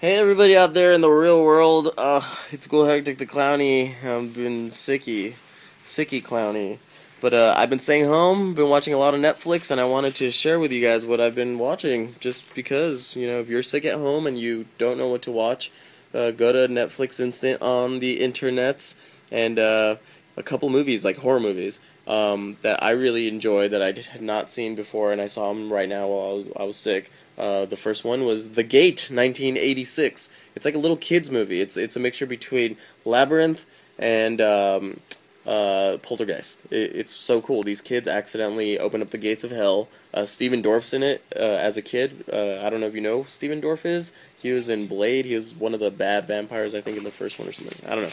Hey everybody out there in the real world, it's SiCk CLowNie. I've been SiCk CLowNie. But I've been staying home, been watching a lot of Netflix, and I wanted to share with you guys what I've been watching. Just because, if you're sick at home and you don't know what to watch, go to NetFLix Instant on the internets, and a couple movies, like horror movies, that I really enjoy that I had not seen before, and I saw them right now while I was sick. The first one was The Gate, 1986. It's like a little kids movie. It's a mixture between Labyrinth and Poltergeist. It's so cool. These kids accidentally open up the gates of hell. Stephen Dorff's in it as a kid. I don't know if you know who Stephen Dorff is. He was in Blade. He was one of the bad vampires, I think, in the first one or something. I don't know.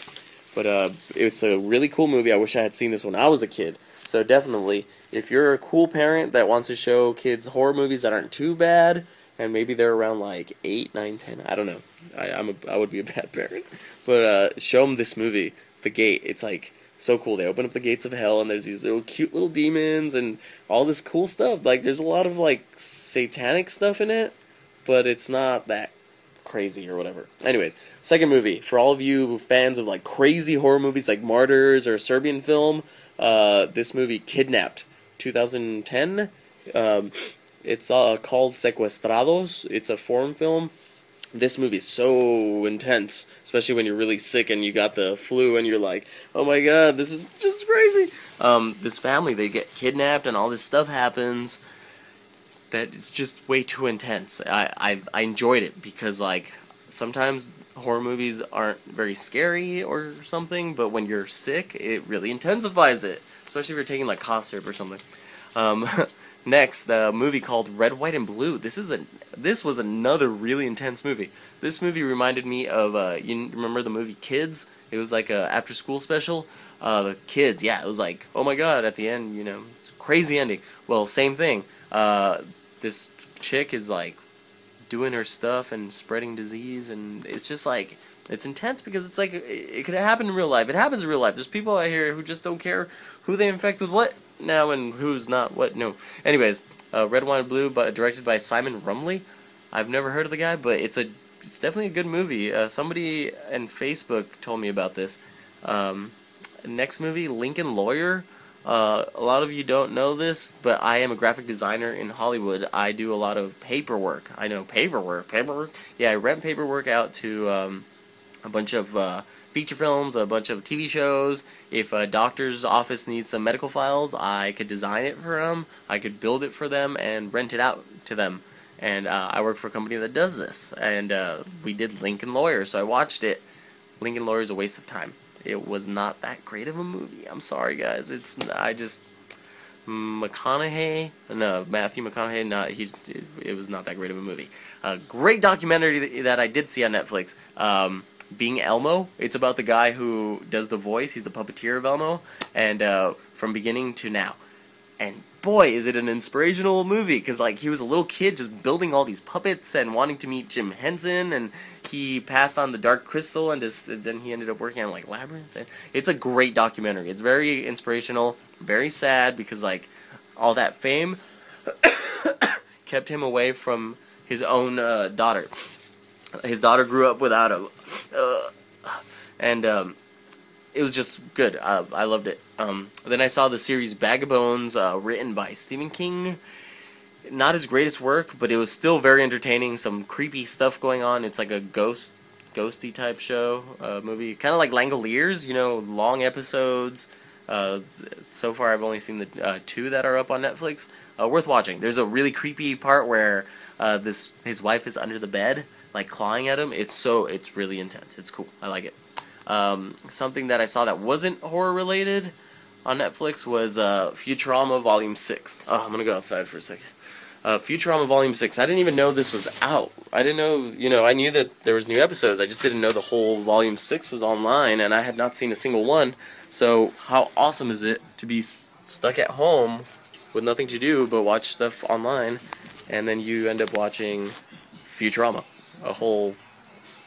But it's a really cool movie. I wish I had seen this when I was a kid. So definitely, if you're a cool parent that wants to show kids horror movies that aren't too bad, and maybe they're around like 8, 9, 10, I don't know. I would be a bad parent. But show them this movie, The Gate. It's like so cool. They open up the gates of hell, and there's these little cute little demons and all this cool stuff. Like there's a lot of like satanic stuff in it, but it's not that crazy or whatever. Anyways, second movie for all of you fans of like crazy horror movies like Martyrs or Serbian Film. This movie, Kidnapped, 2010. It's called Secuestrados. It's a foreign film. This movie is so intense, especially when you're really sick and you got the flu and you're like, oh my god, this is just crazy. This family, they get kidnapped and all this stuff happens that it's just way too intense. I enjoyed it because, like, sometimes horror movies aren't very scary or something, but when you're sick, it really intensifies it, especially if you're taking, like, cough syrup or something. Next, the movie called Red, White, and Blue. This was another really intense movie. This movie reminded me of, you remember the movie Kids? It was like a after-school special. The Kids, yeah, it was like, oh my god, at the end, it's a crazy ending. Well, same thing. This chick is, like, doing her stuff and spreading disease, and it's just like, it's intense because it's like, it could happen in real life. It happens in real life. There's people out here who just don't care who they infect with what now and who's not what. No. Anyways, Red, White, and Blue, but directed by Simon Rumley. I've never heard of the guy, but it's definitely a good movie. Somebody on Facebook told me about this. Next movie, Lincoln Lawyer. A lot of you don't know this, but I am a graphic designer in Hollywood. I do a lot of paperwork. I know paperwork. Yeah, I rent paperwork out to a bunch of feature films, a bunch of TV shows. If a doctor's office needs some medical files, I could design it for them. I could build it for them and rent it out to them. And I work for a company that does this. And we did Lincoln Lawyer, so I watched it. Lincoln Lawyer is a waste of time. It was not that great of a movie. I'm sorry, guys. Matthew McConaughey. It was not that great of a movie. A great documentary that I did see on Netflix. Being Elmo. It's about the guy who does the voice. He's the puppeteer of Elmo, and from beginning to now. And boy, is it an inspirational movie, because like he was a little kid just building all these puppets and wanting to meet Jim Henson, and he passed on the Dark Crystal, and then he ended up working on like Labyrinth. And it's a great documentary. It's very inspirational, very sad, because like all that fame kept him away from his own daughter. His daughter grew up without him, and it was just good. I loved it. Then I saw the series Bag of Bones, written by Stephen King. Not his greatest work, but it was still very entertaining. Some creepy stuff going on. It's like a ghosty type show, movie. Kind of like Langoliers, long episodes. So far I've only seen the 2 that are up on Netflix. Worth watching. There's a really creepy part where his wife is under the bed, like clawing at him. It's really intense. It's cool. I like it. Something that I saw that wasn't horror related on Netflix was Futurama Volume 6. Oh, I'm gonna go outside for a second. Futurama Volume 6. I didn't even know this was out. I didn't know, I knew that there was new episodes. I just didn't know the whole Volume 6 was online, and I had not seen a single one. So how awesome is it to be stuck at home with nothing to do but watch stuff online, and then you end up watching Futurama, a whole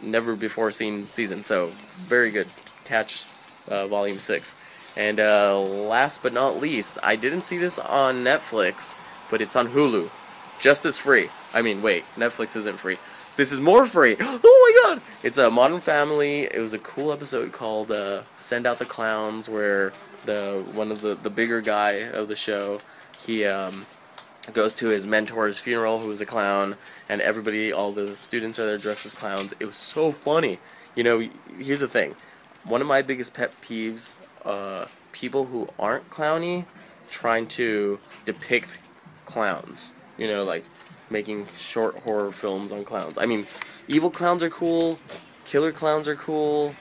never before seen season. So very good catch. Volume 6. And last but not least, I didn't see this on Netflix, but it's on Hulu, just as free. I mean, wait, Netflix isn't free. This is more free. Oh my god! It's a Modern Family. It was a cool episode called "Send Out the Clowns," where one of the bigger guy of the show, he goes to his mentor's funeral, who is a clown, and all the students are there dressed as clowns. It was so funny. You know, here's the thing. One of my biggest pet peeves, people who aren't clowny trying to depict clowns. You know, like making short horror films on clowns. I mean, evil clowns are cool, killer clowns are cool,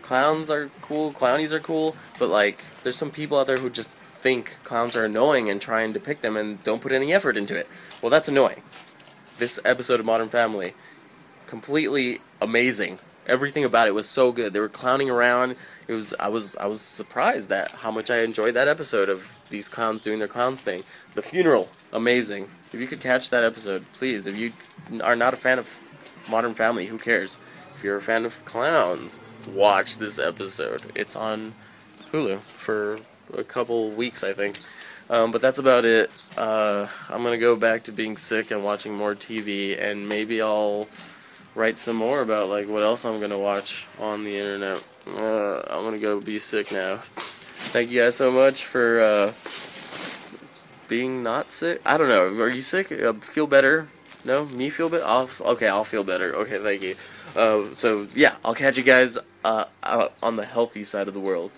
clowns are cool, clownies are cool, but like, there's some people out there who just think clowns are annoying and try and depict them and don't put any effort into it. Well, that's annoying. This episode of Modern Family, completely amazing. Everything about it was so good. They were clowning around. I was surprised at how much I enjoyed that episode of these clowns doing their clown thing. The funeral, amazing. If you could catch that episode, please. If you are not a fan of Modern Family, who cares? If you're a fan of clowns, watch this episode. It's on Hulu for a couple weeks, I think. But that's about it. I'm gonna go back to being sick and watching more TV, and maybe I'll write some more about like what else I'm gonna watch on the internet. I'm gonna go be sick now. Thank you guys so much for being not sick. I don't know. Are you sick? Feel better? No? Me feel better? Okay, I'll feel better. Okay, thank you. So yeah, I'll catch you guys out on the healthy side of the world.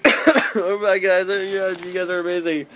Bye guys. You guys are amazing.